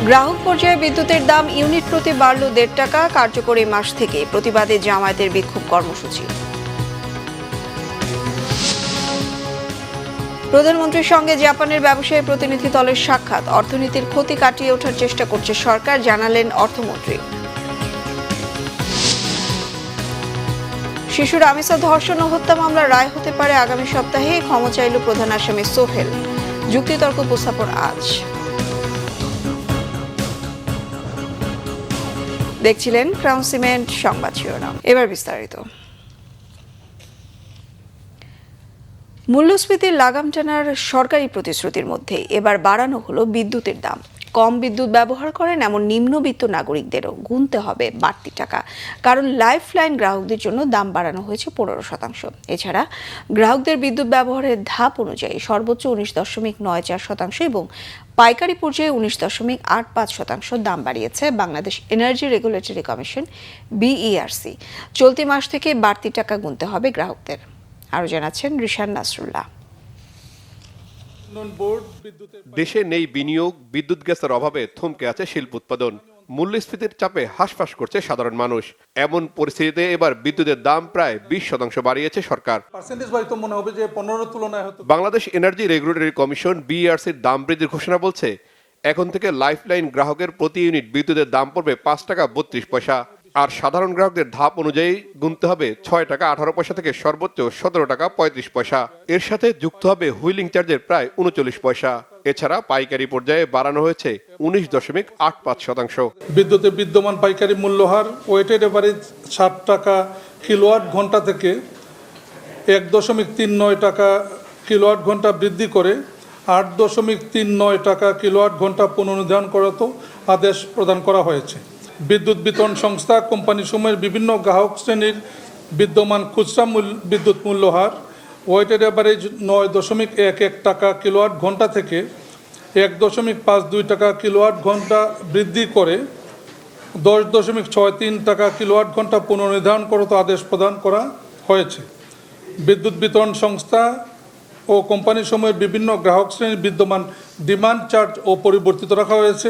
গ্রাহক পর্যায়ে বিদ্যুতের দাম ইউনিট প্রতি বাড়ল ১.৫ টাকা। কার্যকরী মাস থেকে প্রতিবাদে জামায়াতের বিক্ষোভ কর্মসূচি। প্রধানমন্ত্রীর সঙ্গে জাপানের ব্যবসায়ী প্রতিনিধি দলের সাক্ষাৎ। অর্থনীতির ক্ষতি কাটিয়ে ওঠার চেষ্টা করছে সরকার, জানালেন অর্থমন্ত্রী। শিশুর আমিষা ধর্ষণ ও হত্যা মামলার রায় হতে পারে আগামী সপ্তাহে, ক্ষমা চাইল প্রধান আসামি সোহেল। যুক্তিতর্ক উপস্থাপন আজ। দেখছিলেন ক্রাউন সিমেন্ট সংবাদ শিরোনাম, এবার বিস্তারিত। মূল্যস্ফীতির লাগাম টানার সরকারি প্রতিশ্রুতির মধ্যে এবার বাড়ানো হলো বিদ্যুতের দাম। কম বিদ্যুৎ ব্যবহার করেন এমন নিম্নবিত্ত নাগরিকদেরও গুনতে হবে বাড়তি টাকা, কারণ লাইফলাইন গ্রাহকদের জন্য দাম বাড়ানো হয়েছে 15%। এছাড়া গ্রাহকদের বিদ্যুৎ ব্যবহারের ধাপ অনুযায়ী সর্বোচ্চ 19.94% এবং পাইকারি পর্যায়ে 19.85% দাম বাড়িয়েছে Bangladesh energy regulatory commission BERC। চলতি মাস থেকে বাড়তি টাকা গুনতে হবে গ্রাহকদের। আরও জানাচ্ছেন রিশান নাসরুল্লাহ। দেশে নেই বিনিয়োগ, বিদ্যুৎ গ্যাসের অভাবে থমকে আছে শিল্প উৎপাদন, মূল্যস্ফীতির চাপে হাঁসফাঁস করছে সাধারণ মানুষ। এমন পরিস্থিতিতে এবার বিদ্যুতের দাম প্রায় 20% বাড়িয়েছে সরকার। বাংলাদেশ এনার্জি রেগুলেটরি কমিশন BERCর দাম বৃদ্ধির ঘোষণা বলছে, এখন থেকে লাইফলাইন গ্রাহকের প্রতি ইউনিট বিদ্যুতের দাম পড়বে 5 টাকা 32 পয়সা, আর সাধারণ গ্রাহকদের ধাপ অনুযায়ী গুনতে হবে 6 টাকা 18 পয়সা থেকে সর্বোচ্চ 17 টাকা 35 পয়সা। এর সাথে যুক্ত হবে হুইলিং চার্জের প্রায় 39 পয়সা। এছাড়া পাইকারি পর্যায়ে বাড়ানো হয়েছে 19.85%। বিদ্যুতের বিদ্যমান পাইকারি মূল্যহার ওয়েটেড এভারেজ 60 টাকা কিলোওয়াট ঘন্টা থেকে 1.39 টাকা কিলোওয়াট ঘন্টা বৃদ্ধি করে 8.39 টাকা কিলোওয়াট ঘন্টা পুনর্নির্ধারণ করার আদেশ প্রদান করা হয়েছে। বিদ্যুৎ বিতরণ সংস্থা কোম্পানিসমূহের বিভিন্ন গ্রাহক শ্রেণীর বিদ্যমান খুচরা বিদ্যুৎ মূল্যহার ওয়েটেড অ্যাভারেজ 9.11 টাকা কিলোওয়াট ঘন্টা থেকে 1.52 টাকা কিলোওয়াট ঘন্টা বৃদ্ধি করে 10.63 টাকা কিলোওয়াট ঘন্টা পুনর্নির্ধারণ করতে আদেশ প্রদান করা হয়েছে। বিদ্যুৎ বিতরণ সংস্থা ও কোম্পানিসমূহের বিভিন্ন গ্রাহক শ্রেণীর বিদ্যমান ডিমান্ড চার্জ ও পরিবর্তিত রাখা হয়েছে।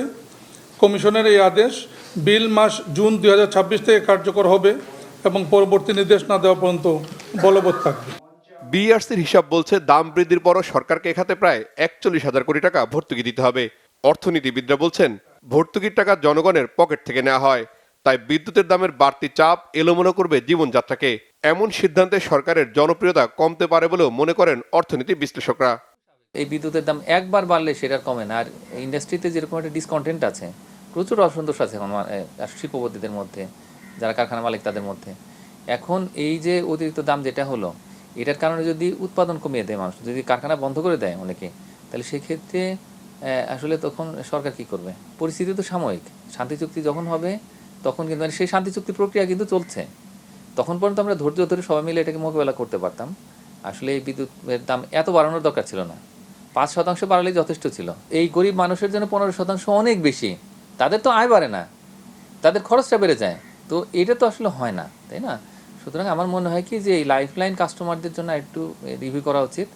কমিশনের এই আদেশ বিল মাস জুন 2026 থেকে কার্যকর হবে এবং পরবর্তী নির্দেশ না দেওয়া পর্যন্ত বলবৎ থাকবে। BERCর হিসাব বলছে, দাম বৃদ্ধির পরও সরকারকে এখাতে প্রায় 41,000 কোটি টাকা ভর্তুকি দিতে হবে। অর্থনীতিবিদরা বলছেন, ভর্তুকির টাকা জনগণের পকেট থেকে নেওয়া হয়, তাই বিদ্যুতের দামের বাড়তি চাপ এলোমেলো করবে জীবনযাত্রাকে। এমন সিদ্ধান্তে সরকারের জনপ্রিয়তা কমতে পারে বলেও মনে করেন অর্থনীতি বিশ্লেষকরা। এই বিদ্যুতের দাম একবার বাড়লে সেটা কমে না, আর ইন্ডাস্ট্রিতে যেরকম একটা ডিসকন্টেন্ট আছে, প্রচুর অসন্তোষ আছে এখন শিল্পপতিদের মধ্যে, যারা কারখানা মালিক তাদের মধ্যে। এখন এই যে অতিরিক্ত দাম যেটা হলো, এটার কারণে যদি উৎপাদন কমিয়ে দেয় মানুষ, যদি কারখানা বন্ধ করে দেয় অনেকে, তাহলে সেক্ষেত্রে আসলে তখন সরকার কি করবে? পরিস্থিতি তো সাময়িক, শান্তি চুক্তি যখন হবে তখন কিন্তু সেই শান্তি চুক্তি প্রক্রিয়া কিন্তু চলছে, তখন পর্যন্ত আমরা ধৈর্য ধরে সবাই মিলে এটাকে মোকাবেলা করতে পারতাম। আসলে এই বিদ্যুতের দাম এত বাড়ানোর দরকার ছিল না, 5% বাড়ালেই যথেষ্ট ছিল। এই গরিব মানুষের জন্য 15% অনেক বেশি, তাদের তো আয় বাড়ে না, তাদের খরচটা বেড়ে যায়, তো এটা তো আসলে হয় না, তাই না? সুতরাং আমার মনে হয় কি যে এই লাইফলাইন কাস্টমারদের জন্য একটু রিভিউ করা উচিত।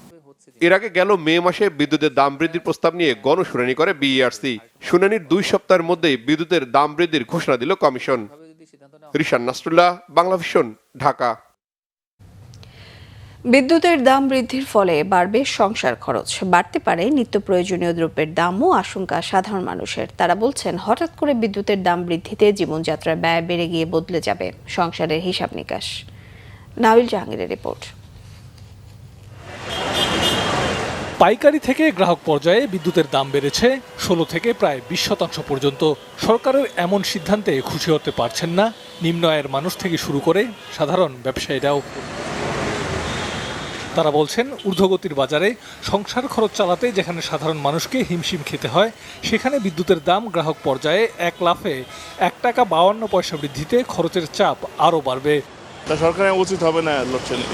এর আগে গেল মে মাসে বিদ্যুতের দাম বৃদ্ধির প্রস্তাব নিয়ে গণশুনানি করে BERC। শুনানির 2 সপ্তাহের মধ্যেই বিদ্যুতের দাম বৃদ্ধির ঘোষণা দিল কমিশন। রিশান নাসরুল্লাহ, বাংলা ভিশন, ঢাকা। বিদ্যুতের দাম বৃদ্ধির ফলে বাড়বে সংসার খরচ, বাড়তে পারে নিত্য প্রয়োজনীয় দ্রব্যের দামও আশঙ্কা সাধারণ মানুষের। তারা বলছেন, হঠাৎ করে বিদ্যুতের দাম বৃদ্ধিতে জীবনযাত্রার ব্যয় বেড়ে গিয়ে বদলে যাবে সংসারের হিসাব নিকাশ। নাবিল জাহাঙ্গীরের রিপোর্ট। পাইকারি থেকে গ্রাহক পর্যায়ে বিদ্যুতের দাম বেড়েছে 16 থেকে প্রায় 20% পর্যন্ত। সরকারের এমন সিদ্ধান্তে খুশি হতে পারছেন না নিম্ন আয়ের মানুষ থেকে শুরু করে সাধারণ ব্যবসায়ীরাও। তারা বলছেন, ঊর্ধ্বগতির বাজারে সংসার খরচ চালাতে যেখানে সাধারণ মানুষকে হিমশিম খেতে হয়, সেখানে বিদ্যুতের দাম গ্রাহক পর্যায়ে এক লাফে 1 টাকা 52 পয়সা বৃদ্ধিতে খরচের চাপ আরও বাড়বে। সরকারের উচিত হবে না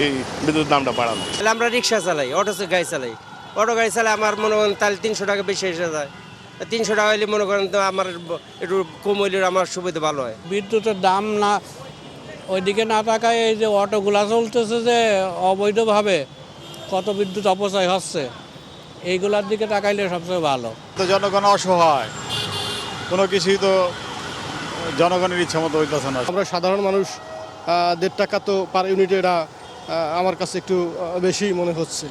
এই বিদ্যুতের দামটা বাড়ানো। আমরা রিক্সা চালাই, অটো গাড়ি চালাই, অটো গাড়ি চালাই আমার মনে করেন তাহলে 300 টাকা বেশি এসে যায়। 300 টাকা হলে মনে করেন তো আমার একটু কম হইলে আমার সুবিধা ভালো হয়। বিদ্যুতের দাম না ওইদিকে না তাকায় এই যে অটোগুলা চলতেছে যে অবৈধভাবে কত বিদ্যুৎ অপচয় হচ্ছে, এইগুলার দিকে তাকাইলে সবচেয়ে ভালো। তো জনগণ অসহায়, কোনো কিছুই তো জনগণের ইচ্ছা মতো হইতেছে না। আমরা সাধারণ মানুষ 1.5 টাকা তো পার ইউনিটে, এটা আমার কাছে একটু বেশি মনে হচ্ছে।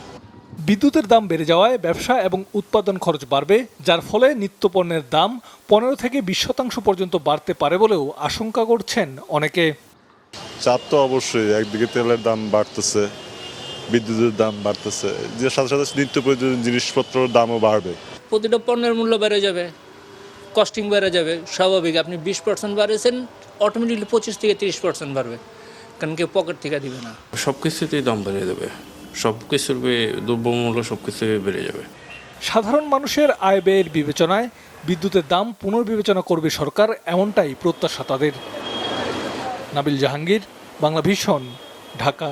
বিদ্যুতের দাম বেড়ে যাওয়ায় ব্যবসা এবং উৎপাদন খরচ বাড়বে, যার ফলে নিত্যপণ্যের দাম 15 থেকে 20% পর্যন্ত বাড়তে পারে বলেও আশঙ্কা করছেন অনেকে। চাপ তো অবশ্যই, একদিকে তেলের দাম বাড়তেছে, বিদ্যুতের দাম বাড়তেছে, যে সাথে সাথে নিত্য প্রয়োজনীয় জিনিসপত্রের দামও বাড়বে। প্রতিটা পণ্যের মূল্য বেড়ে যাবে, কস্টিং বেড়ে যাবে। স্বাভাবিক, আপনি 20% বাড়েছেন, অটোমেটিকলি 25 থেকে 30% বাড়বে, কারণ কেউ পকেট থেকে দিবে না। সব কিছুতেই দাম বেড়ে যাবে, সব কিছুর দ্রব্যমূল্য সব কিছু বেড়ে যাবে। সাধারণ মানুষের আয় ব্যয়ের বিবেচনায় বিদ্যুতের দাম পুনর্বিবেচনা করবে সরকার, এমনটাই প্রত্যাশা তাদের। নাবিল জাহাঙ্গীর, বাংলা ভিশন, ঢাকা।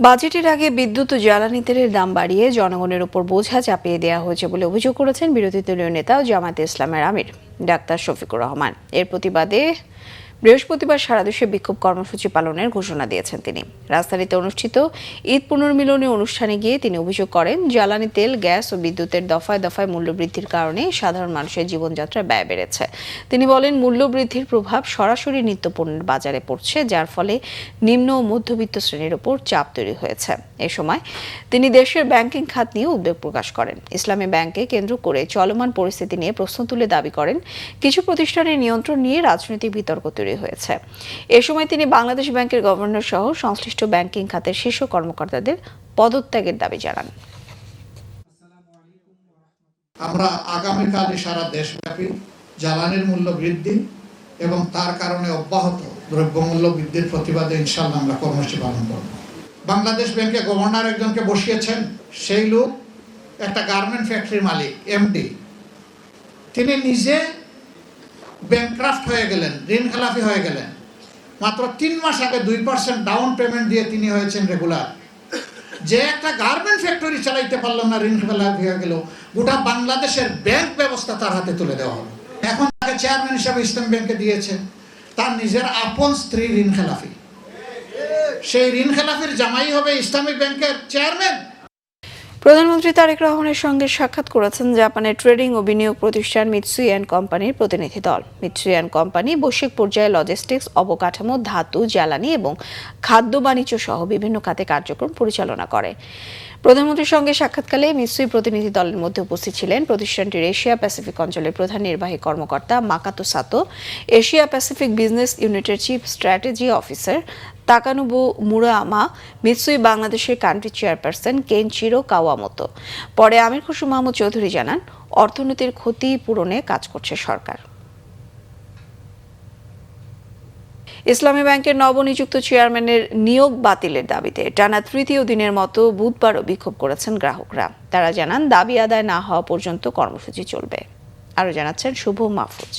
বাজেটের আগে বিদ্যুৎ ও জ্বালানি তেলের দাম বাড়িয়ে জনগণের উপর বোঝা চাপিয়ে দেওয়া হয়েছে বলে অভিযোগ করেছেন বিরোধী দলীয় নেতা ও জামায়াতে ইসলামের আমির ডাক্তার শফিকুর রহমান। এর প্রতিবাদে বৃহস্পতিবার সারা দেশে বিক্ষোভ কর্মসূচি পালনের ঘোষণা দিয়েছেন তিনি। রাজধানীতে অনুষ্ঠিত ঈদ পুনর্মিলনী অনুষ্ঠানে গিয়ে তিনি অভিযোগ করেন, জ্বালানি তেল, গ্যাস ও বিদ্যুতের দফায় দফায় মূল্যবৃদ্ধির কারণে সাধারণ মানুষের জীবনযাত্রায় ব্যয় বেড়েছে। তিনি বলেন, মূল্যবৃদ্ধির প্রভাব সরাসরি নিত্যপণ্যের বাজারে পড়ছে, যার ফলে নিম্ন ও মধ্যবিত্ত শ্রেণীর উপর চাপ তৈরি হয়েছে। এ সময় তিনি দেশের ব্যাংকিং খাত নিয়ে উদ্বেগ প্রকাশ করেন। ইসলামী ব্যাংকে কেন্দ্র করে চলমান পরিস্থিতি নিয়ে প্রশ্ন তুলে দাবি করেন, কিছু প্রতিষ্ঠানের নিয়ন্ত্রণ নিয়ে রাজনৈতিক বিতর্ক তৈরি হয়েছে। এ সময় তিনি বাংলাদেশ ব্যাংকের গভর্নর সহ সংশ্লিষ্ট ব্যাংকিং খাতের শীর্ষ কর্মকর্তাদের পদত্যাগের দাবি জানান। আমরা আগামীকাল সারা দেশব্যাপী জ্বালানির মূল্য বৃদ্ধি এবং তার কারণে অব্যাহত দ্রব্যমূল্য বৃদ্ধির প্রতিবাদে ইনশাআল্লাহ আমরা কর্মসূচি পালন করব। বাংলাদেশ ব্যাংকে গভর্নর একজনকে বসিয়েছেন, সেই লোক একটা গার্মেন্ট ফ্যাক্টরির মালিক, এমডি। তিনি নিজে ব্যাংক্রাফট হয়ে গেলেন, ঋণ খেলাফি হয়ে গেলেন। মাত্র 3 মাস আগে 2% ডাউন পেমেন্ট দিয়ে তিনি হয়েছেন রেগুলার। যে একটা গার্মেন্ট ফ্যাক্টরি চালাইতে পারলাম না, ঋণ খেলাফি হয়ে গেল, গোটা বাংলাদেশের ব্যাংক ব্যবস্থা তার হাতে তুলে দেওয়া হলো। এখন তাকে চেয়ারম্যান হিসাবে ইসলাম ব্যাংকে দিয়েছে, তার নিজের আপন স্ত্রী ঋণ খেলাফি। সেই ঋণ খেলাফির জামাই হবে ইসলামিক ব্যাংকের চেয়ারম্যান। প্রধানমন্ত্রী তারেক রহমানের সঙ্গে সাক্ষাৎ করেছেন জাপানের ট্রেডিং ও বিনিয়োগ প্রতিষ্ঠান মিৎসুই অ্যান্ড কোম্পানির প্রতিনিধি দল। মিৎসুই অ্যান্ড কোম্পানি বৈশ্বিক পর্যায়ে লজিস্টিক্স, অবকাঠামো, ধাতু, জ্বালানি এবং খাদ্য বাণিজ্য সহ বিভিন্ন খাতে কার্যক্রম পরিচালনা করে। প্রধানমন্ত্রীর সঙ্গে সাক্ষাৎকালে মিৎসুই প্রতিনিধি দলের মধ্যে উপস্থিত ছিলেন প্রতিষ্ঠানটির এশিয়া প্যাসিফিক অঞ্চলের প্রধান নির্বাহী কর্মকর্তা মাকাতো সাতো, এশিয়া প্যাসিফিক বিজনেস ইউনিটের চিফ স্ট্র্যাটেজি অফিসার তাকানুবু মুরায়ামা, মিৎসুই বাংলাদেশের কান্ট্রি চেয়ারপারসন কেনচিরো কাওয়ামোতো। পরে আমির খসরু মাহমুদ চৌধুরী জানান, অর্থনীতির ক্ষতি পূরণে কাজ করছে সরকার। ইসলামী ব্যাংকের নবনিযুক্ত চেয়ারম্যানের নিয়োগ বাতিলের দাবিতে টানা তৃতীয় দিনের মতো বুধবারও বিক্ষোভ করেছেন গ্রাহকরা। তারা জানান, দাবি আদায় না হওয়া পর্যন্ত কর্মসূচি চলবে। আরও জানাচ্ছেন শুভ মাহফুজ।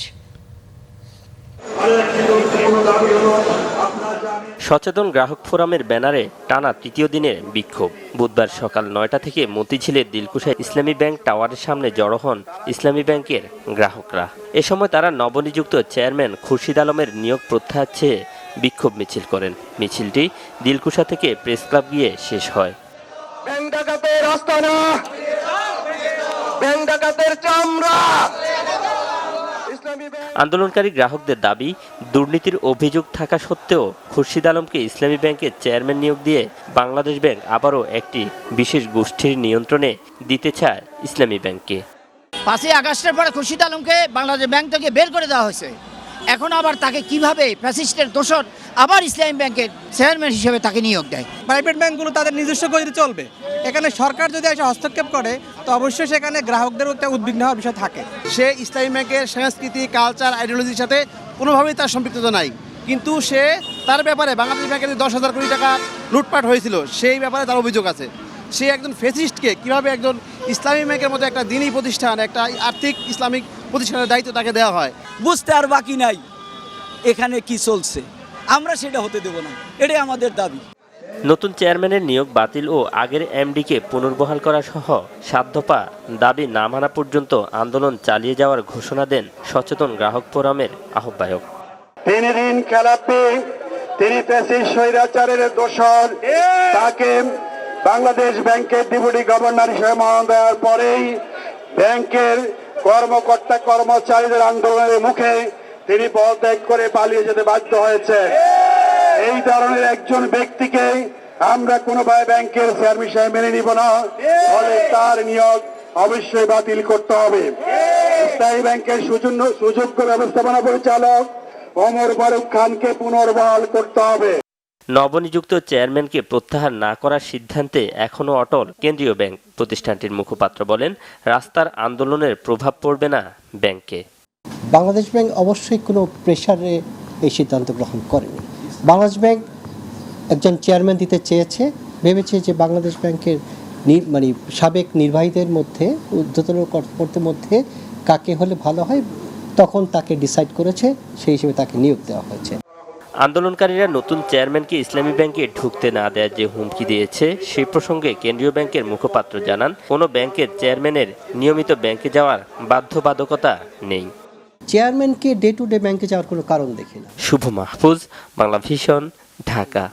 সচেতন গ্রাহক ফোরামের ব্যানারে টানা তৃতীয় দিনের বিক্ষোভ। বুধবার সকাল 9টা থেকে মতিঝিলের দিলকুশা ইসলামী ব্যাংক টাওয়ারের সামনে জড়ো হন ইসলামী ব্যাংকের গ্রাহকরা। এ সময় তারা নবনিযুক্ত চেয়ারম্যান খুরশিদ আলমের নিয়োগ প্রত্যাহার চেয়ে বিক্ষোভ মিছিল করেন। মিছিলটি দিলকুশা থেকে প্রেস ক্লাব গিয়ে শেষ হয়। আন্দোলনকারী গ্রাহকদের দাবি, দুর্নীতির অভিযোগ থাকা সত্ত্বেও খুরশিদ আলমকে ইসলামী ব্যাংকের চেয়ারম্যান নিয়োগ দিয়ে বাংলাদেশ ব্যাংক আবারও একটি বিশেষ গোষ্ঠীর নিয়ন্ত্রণে দিতে চায় ইসলামী ব্যাংককে। 5ই আগস্টের পরে খুরশিদ আলমকে বাংলাদেশ ব্যাংক থেকে বের করে দেওয়া হয়েছে। এখন আবার তাকে কিভাবে ফ্যাসিস্টের দোসর আবার ইসলামী ব্যাংকের চেয়ারম্যান হিসেবে তাকে নিয়োগ দেয়? প্রাইভেট ব্যাংকগুলো তাদের নিজস্ব গতিতে চলবে। এখানে সরকার যদি এসে হস্তক্ষেপ করে তো অবশ্যই সেখানে গ্রাহকদেরও একটা উদ্বিগ্ন হওয়ার বিষয় থাকে। সে ইসলামী ব্যাংকের সংস্কৃতি, কালচার, আইডিওলজির সাথে কোনোভাবেই তার সম্পৃক্ততা নাই, কিন্তু সে তার ব্যাপারে বাংলাদেশ ব্যাংকের 10,000 কোটি টাকা লুটপাট হয়েছিল সেই ব্যাপারে তার অভিযোগ আছে। সে একজন ফ্যাসিস্টকে কিভাবে একজন ইসলামী ব্যাংকের মতো একটা দিনী প্রতিষ্ঠান, একটা আর্থিক ইসলামিক প্রতিষ্ঠানের দায়িত্ব তাকে দেওয়া হয়? বুঝতে আর বাকি নাই এখানে কি চলছে, আমরা সেটা হতে দেব না, এটাই আমাদের দাবি। নতুন চেয়ারম্যানের নিয়োগ বাতিল ও আগের এমডিকে পুনর্বহাল করা সহ 7 দফা দাবি না মানা পর্যন্ত আন্দোলন চালিয়ে যাওয়ার ঘোষণা দেন সচেতন গ্রাহক ফোরামের আহ্বায়ক। তিনি ঋণ খেলাপি, তিনি ফ্যাসিস্ট স্বৈরাচারের দোসর, তাকে বাংলাদেশ ব্যাংকের ডেপুটি গভর্নর হিসেবে মনোনয়ন দেওয়ার পরেই ব্যাংকের কর্মকর্তা কর্মচারীদের আন্দোলনের মুখে তিনি পদত্যাগ করে পালিয়ে যেতে বাধ্য হয়েছে। এই ধরনের একজন ব্যক্তিকে আমরা কোনোভাবে ব্যাংকের চেয়ারম্যান হিসেবে মেনে নিব না, ফলে তার নিয়োগ অবশ্যই বাতিল করতে হবে। স্থায়ী ব্যাংকের সুযোগ্য ব্যবস্থাপনা পরিচালক ওমর ফারুক খানকে পুনর্বহাল করতে হবে। নবনিযুক্ত চেয়ারম্যানকে প্রত্যাহার না করার সিদ্ধান্তে এখনও অটল কেন্দ্রীয় ব্যাংক। প্রতিষ্ঠানটির মুখপাত্র বলেন, রাস্তার আন্দোলনের প্রভাব পড়বে না ব্যাংকে। বাংলাদেশ ব্যাংক অবশ্যই কোনো প্রেসারে এই সিদ্ধান্ত গ্রহণ করেনি। বাংলাদেশ ব্যাংক একজন চেয়ারম্যান দিতে চেয়েছে, ভেবেছে যে বাংলাদেশ ব্যাংকের মানে সাবেক নির্বাহীদের মধ্যে ঊর্ধ্বতন কর্তৃপক্ষের মধ্যে কাকে হলে ভালো হয়, তখন তাকে ডিসাইড করেছে, সেই হিসেবে তাকে নিয়োগ দেওয়া হয়েছে। আন্দোলনকারীরা নতুন চেয়ারম্যানকে ইসলামী ব্যাংকে ঢুকতে না দেওয়ার যে হুমকি দিয়েছে, সেই প্রসঙ্গে কেন্দ্রীয় ব্যাংকের মুখপাত্র জানান, কোনো ব্যাংকের চেয়ারম্যানের নিয়মিত ব্যাংকে যাওয়ার বাধ্যবাধকতা নেই। চেয়ারম্যানকে ডে টু ডে ব্যাংকে যাওয়ার কোনো কারণ দেখি না। শুভ মাহফুজ, বাংলা ভিশন, ঢাকা।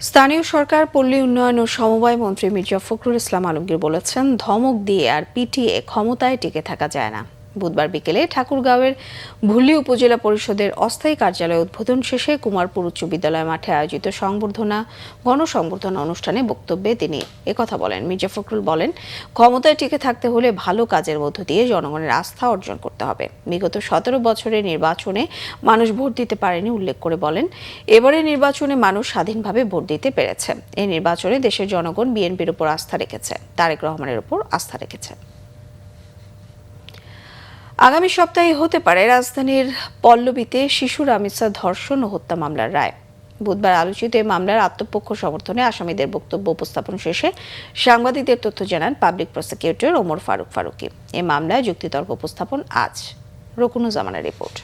স্থানীয় সরকার, পল্লী উন্নয়ন ও সমবায় মন্ত্রী মির্জা ফখরুল ইসলাম আলমগীর বলেছেন, ধমক দিয়ে আর পিটিয়ে ক্ষমতায় টিকে থাকা যায় না। বুধবার বিকেলে ঠাকুরগাঁওয়ের ভুলি উপজেলা পরিষদের অস্থায়ী কার্যালয় উদ্বোধন শেষে কুমারপুর উচ্চ বিদ্যালয় মাঠে আয়োজিত গণসংবর্ধনা অনুষ্ঠানে বক্তব্যে তিনি একথা বলেন। মির্জা ফখরুল বলেন, ক্ষমতায় টিকে থাকতে হলে ভালো কাজের মধ্য দিয়ে জনগণের আস্থা অর্জন করতে হবে। বিগত 17 বছরের নির্বাচনে মানুষ ভোট দিতে পারেনি উল্লেখ করে বলেন, এবারে নির্বাচনে মানুষ স্বাধীনভাবে ভোট দিতে পেরেছে। এই নির্বাচনে দেশের জনগণ বিএনপির উপর আস্থা রেখেছে, তারেক রহমানের উপর আস্থা রেখেছে। আগামী সপ্তাহে হতে পারে রাজধানীর পল্লবীতে শিশু রামিসা ধর্ষণ ও হত্যা মামলার রায়। বুধবার আলোচিত এই মামলার আত্মপক্ষ সমর্থনে আসামিদের বক্তব্য উপস্থাপন শেষে সাংবাদিকদের তথ্য জানান পাবলিক প্রসিকিউটর ওমর ফারুক ফারুকী। এই মামলায় যুক্তিতর্ক উপস্থাপন আজ। রকুনুজ্জামানের রিপোর্ট।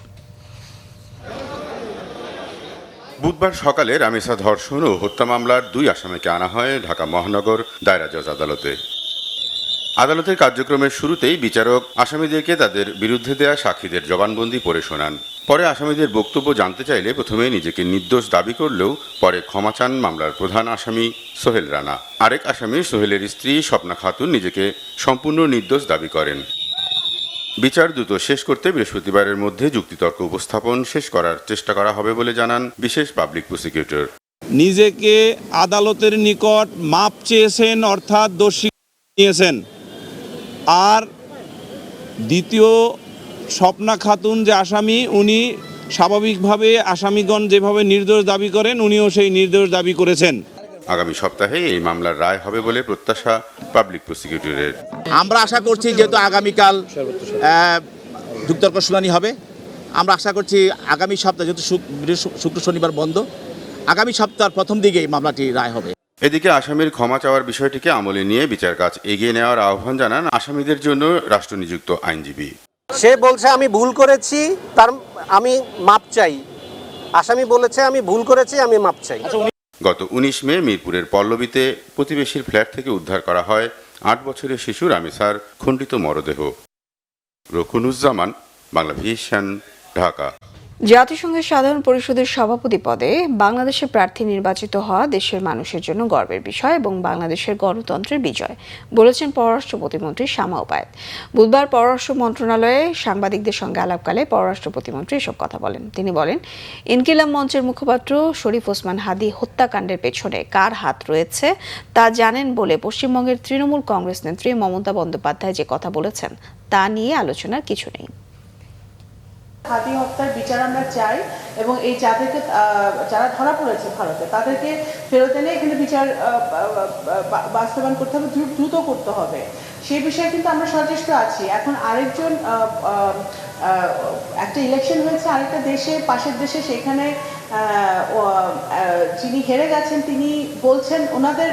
বুধবার সকালে রামিসা ধর্ষণ ও হত্যা মামলার 2 আসামিকে আনা হয় ঢাকা মহানগর দায়রা জজ আদালতে। আদালতের কার্যক্রমের শুরুতেই বিচারক আসামিদেরকে তাদের বিরুদ্ধে দেয়া সাক্ষীদের জবানবন্দি পড়ে শোনান। পরে আসামিদের বক্তব্য জানতে চাইলে প্রথমে নিজেকে নির্দোষ দাবি করলেও পরে ক্ষমা চান মামলার প্রধান আসামি সোহেল রানা। আরেক আসামি সোহেলের স্ত্রী স্বপ্না খাতুন নিজেকে সম্পূর্ণ নির্দোষ দাবি করেন। বিচার দ্রুত শেষ করতে বৃহস্পতিবারের মধ্যে যুক্তিতর্ক উপস্থাপন শেষ করার চেষ্টা করা হবে বলে জানান বিশেষ পাবলিক প্রসিকিউটর। নিজেকে আদালতের নিকট মাপ চেয়েছেন, অর্থাৎ দোষী নিয়েছেন। আর দ্বিতীয় স্বপ্না খাতুন যে আসামি, উনি স্বাভাবিকভাবে আসামিগণ যেভাবে নির্দোষ দাবি করেন, উনিও সেই নির্দোষ দাবি করেছেন। আগামী সপ্তাহে এই মামলার রায় হবে বলে প্রত্যাশা পাবলিক প্রসিকিউটরের। আমরা আশা করছি, যেহেতু আগামীকাল যুক্তিতর্ক শুনানি হবে, আমরা আশা করছি আগামী সপ্তাহে, যেহেতু শুক্র শনিবার বন্ধ, আগামী সপ্তাহের প্রথম দিকে এই মামলাটি রায় হবে। এদিকে আসামির ক্ষমা চাওয়ার বিষয়টিকে আমলে নিয়ে বিচার কাজ এগিয়ে নেওয়ার আহ্বান জানান আসামিদের জন্য রাষ্ট্রনিযুক্ত আইনজীবী। সে বলছে আমি ভুল করেছি, আমি মাপ চাই। আসামি বলেছে আমি ভুল করেছি, আমি মাপ চাই। গত 19 মে মিরপুরের পল্লবীতে প্রতিবেশীর ফ্ল্যাট থেকে উদ্ধার করা হয় 8 বছরের শিশু রামিসার খণ্ডিত মরদেহ। রকুনুজ্জামান, বাংলা ভিশন, ঢাকা। জাতিসংঘের সাধারণ পরিষদের সভাপতি পদে বাংলাদেশের প্রার্থী নির্বাচিত হওয়া দেশের মানুষের জন্য গর্বের বিষয় এবং বাংলাদেশের গণতন্ত্রের বিজয়, বলেছেন পররাষ্ট্র প্রতিমন্ত্রী শামা ওবায়েদ। বুধবার পররাষ্ট্র মন্ত্রণালয়ে সাংবাদিকদের সঙ্গে আলাপকালে পররাষ্ট্র প্রতিমন্ত্রী এসব কথা বলেন। তিনি বলেন, ইনকিলাব মঞ্চের মুখপাত্র শরীফ ওসমান হাদি হত্যাকাণ্ডের পেছনে কার হাত রয়েছে তা জানেন বলে পশ্চিমবঙ্গের তৃণমূল কংগ্রেস নেত্রী মমতা বন্দ্যোপাধ্যায় যে কথা বলেছেন তা নিয়ে আলোচনার কিছু নেই। হাদি হত্যার বিচার আমরা চাই এবং এই যাদেরকে যারা ধরা পড়েছে ভারতে তাদেরকে ফেরত এনে এখানে বিচার বাস্তবায়ন করতে হবে, দ্রুত করতে হবে। সেই বিষয়ে কিন্তু আমরা সচেষ্ট আছি। এখন আরেকজন একটা ইলেকশন হয়েছে আরেকটা দেশে, পাশের দেশে, সেখানে যিনি হেরে গেছেন তিনি বলছেন ওনাদের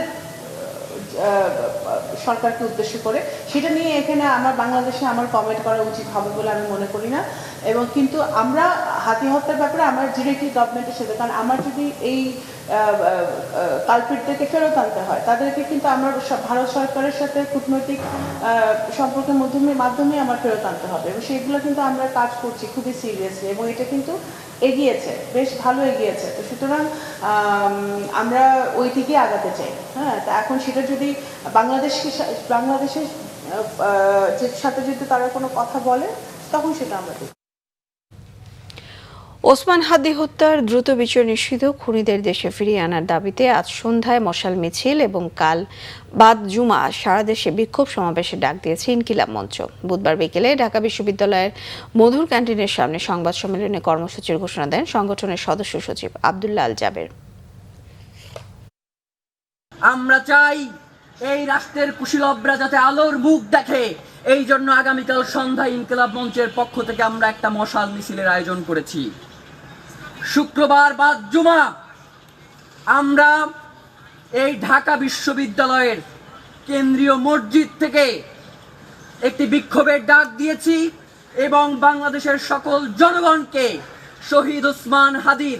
সরকারকে উদ্দেশ্য করে, সেটা নিয়ে এখানে আমার বাংলাদেশে আমার কমেন্ট করা উচিত হবে বলে আমি মনে করি না। এবং কিন্তু আমরা হাতি হত্যার ব্যাপারে আমরা ডিরেক্টলি গভর্নমেন্টের সাথে, কারণ আমার যদি এই কালপিটদেরকে ফেরত আনতে হয় তাদেরকে কিন্তু আমরা ভারত সরকারের সাথে কূটনৈতিক সম্পর্কের মাধ্যমে আমার ফেরত আনতে হবে এবং সেগুলো কিন্তু আমরা কাজ করছি খুবই সিরিয়াসলি এবং এটা কিন্তু এগিয়েছে, বেশ ভালো এগিয়েছে। তো সুতরাং আমরা ওই দিকে আগাতে চাই। হ্যাঁ, তা এখন সেটা যদি বাংলাদেশের সাথে যদি তারা কোনো কথা বলে তখন সেটা আমরা দেখি। ওসমান হাদি হত্যার দ্রুত বিচার নিশ্চিত, খুনিদের দেশে ফিরিয়ে আনার দাবিতে আজ সন্ধ্যায় মশাল মিছিল এবং কাল বাদ জুমা সারা দেশে বিক্ষোভ সমাবেশে ডাক দিয়েছে ইনকিলাব মঞ্চ। বুধবার বিকেলে ঢাকা বিশ্ববিদ্যালয়ের মধুর ক্যান্টিনের সামনে সংবাদ সম্মেলনে কর্মসূচির ঘোষণা দেন সংগঠনের সদস্য সচিব আব্দুল্লাহ আল জাবের। আমরা চাই এই রাষ্ট্রের কুশীলবরা যাতে আলোর মুখ দেখে, এই জন্য আগামীকাল সন্ধ্যায় ইনকিলাব মঞ্চের পক্ষ থেকে আমরা একটা মশাল মিছিলের আয়োজন করেছি। শুক্রবার বাদ জুমা আমরা এই ঢাকা বিশ্ববিদ্যালয়ের কেন্দ্রীয় মসজিদ থেকে একটি বিক্ষোভের ডাক দিয়েছি এবং বাংলাদেশের সকল জনগণকে শহীদ ওসমান হাদির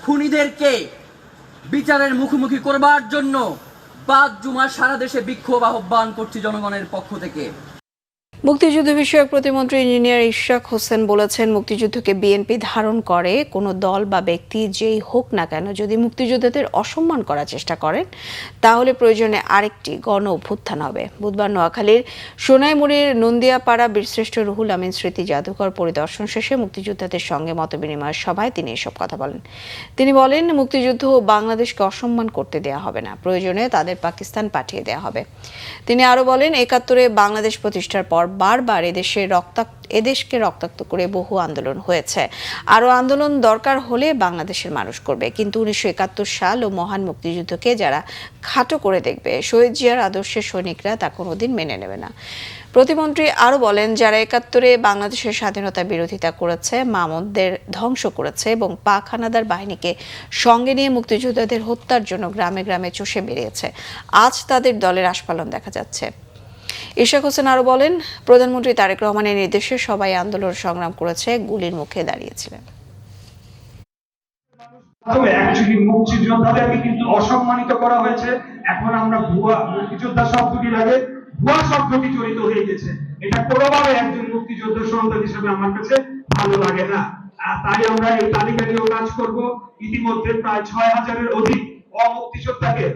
খুনিদেরকে বিচারের মুখোমুখি করবার জন্য বাদ জুমা সারা দেশে বিক্ষোভ আহ্বান করছি জনগণের পক্ষ থেকে। মুক্তিযুদ্ধ বিষয়ক প্রতিমন্ত্রী ইঞ্জিনিয়ার ইশরাক হোসেন বলেছেন, মুক্তিযুদ্ধকে বিএনপি ধারণ করে কোনো দল বা ব্যক্তি যেই হোক না কেন যদি মুক্তিযোদ্ধাদের অসম্মান করার চেষ্টা করেন তাহলে প্রয়োজনে আরেকটি গণ অভ্যুত্থান হবে। বুধবার নোয়াখালীর সোনাইমুড়ির নন্দিয়াপাড়া বীরশ্রেষ্ঠ রুহুল আমিন স্মৃতি জাদুঘর পরিদর্শন শেষে মুক্তিযোদ্ধাদের সঙ্গে মতবিনিময় সভায় তিনি এসব কথা বলেন। তিনি বলেন, মুক্তিযুদ্ধ ও বাংলাদেশকে অসম্মান করতে দেয়া হবে না, প্রয়োজনে তাদের পাকিস্তান পাঠিয়ে দেয়া হবে। তিনি আরো বলেন, ৭১-এ বাংলাদেশ প্রতিষ্ঠার পর বারবার এদেশকে রক্তাক্ত করে বহু আন্দোলন হয়েছে, আরো আন্দোলন দরকার হলে বাংলাদেশের মানুষ করবে, কিন্তু ১৯৭১ সাল ও মহান মুক্তিযুদ্ধকে যারা খাটো করে দেখবে, শহীদ জিয়ার আদর্শের সৈনিকরা তা কোনোদিন মেনে নেবে না। প্রতিমন্ত্রী আরো বলেন, যারা ৭১-এ বাংলাদেশের স্বাধীনতা বিরোধিতা করেছে, মামুনদের ধ্বংস করেছে এবং পাক হানাদার বাহিনীকে সঙ্গে নিয়ে মুক্তিযোদ্ধাদের হত্যার জন্য গ্রামে গ্রামে চষে বেরিয়েছে, আজ তাদের দলের আস্ফালন দেখা যাচ্ছে। ইশরাক হোসেন আরো বলেন, প্রধানমন্ত্রী তারেক রহমানের নির্দেশে সবাই আন্দোলন সংগ্রাম করেছে, গুলির মুখে দাঁড়িয়েছিলেন। মুক্তিযোদ্ধাদেরকে কিন্তু অসম্মানিত করা হয়েছে। এখন আমরা ভুয়া মুক্তিযোদ্ধা শব্দটি লাগে ভুয়া শব্দটি জড়িত হয়ে গেছে। এটা কোনোভাবে একজন মুক্তিযোদ্ধা সন্তান হিসেবে আমার কাছে ভালো লাগে না। আর তাই আমরা এই তালিকা নিয়েও কাজ করব। ইতিমধ্যে প্রায় ৬,০০০-এর অধিক অমুক্তিযোদ্ধাকে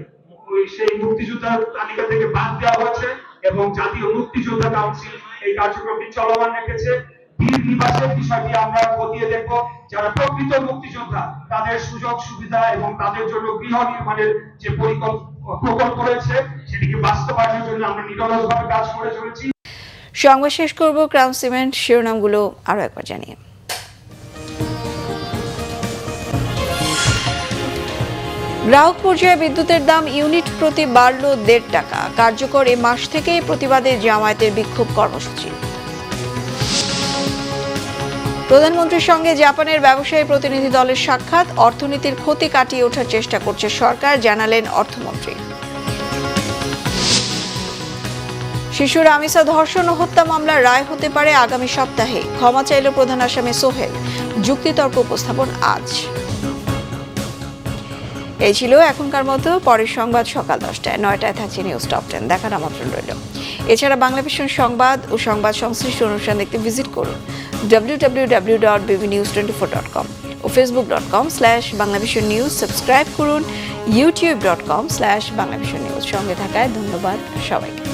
সেই মুক্তিযোদ্ধার তালিকা থেকে বাদ দেওয়া হয়েছে এবং জাতীয় মুক্তিযোদ্ধা কাউন্সিল এই কার্যক্রমটি চলমান রেখেছে। বীর নিবাসের বিষয়টি আমরা খতিয়ে দেখব। যারা প্রকৃত মুক্তিযোদ্ধা তাদের সুযোগ সুবিধা এবং তাদের জন্য গৃহ নির্মাণের যে প্রকল্প রয়েছে সেটিকে বাস্তবায়নের জন্য আমরা নিরলসভাবে কাজ করে চলেছি। সংবাদ শেষ করব ক্রাউন সিমেন্ট শিরোনামগুলো আরো একবার জানিয়ে। গ্রাহক পর্যায়ে বিদ্যুতের দাম ইউনিট প্রতি বাড়ল ১.৫ টাকা। কার্যকর এ মাস থেকে প্রতিবাদে জামায়াতের বিক্ষোভ কর্মসূচি। প্রধানমন্ত্রীর সঙ্গে জাপানের ব্যবসায়ী প্রতিনিধি দলের সাক্ষাৎ, অর্থনীতির ক্ষতি কাটিয়ে ওঠার চেষ্টা করছে সরকার, জানালেন অর্থমন্ত্রী। শিশু রামিসা ধর্ষণ ও হত্যা মামলার রায় হতে পারে আগামী সপ্তাহে, ক্ষমা চাইল প্রধান আসামি সোহেল, যুক্তিতর্ক উপস্থাপন আজ। এই ছিল এখনকার মতো, পরের সংবাদ সকাল 10টায়, 9টায় থাকছে নিউজ টপ 10, দেখার আমন্ত্রণ রইল। এছাড়া বাংলাভিশন সংবাদ ও সংবাদ সংশ্লিষ্ট অনুষ্ঠান দেখতে ভিজিট করুন www.bbnews24.com ও facebook.com/banglavisionnews। সাবস্ক্রাইব করুন youtube.com/banglavisionnews। সঙ্গে থাকায় ধন্যবাদ সবাইকে।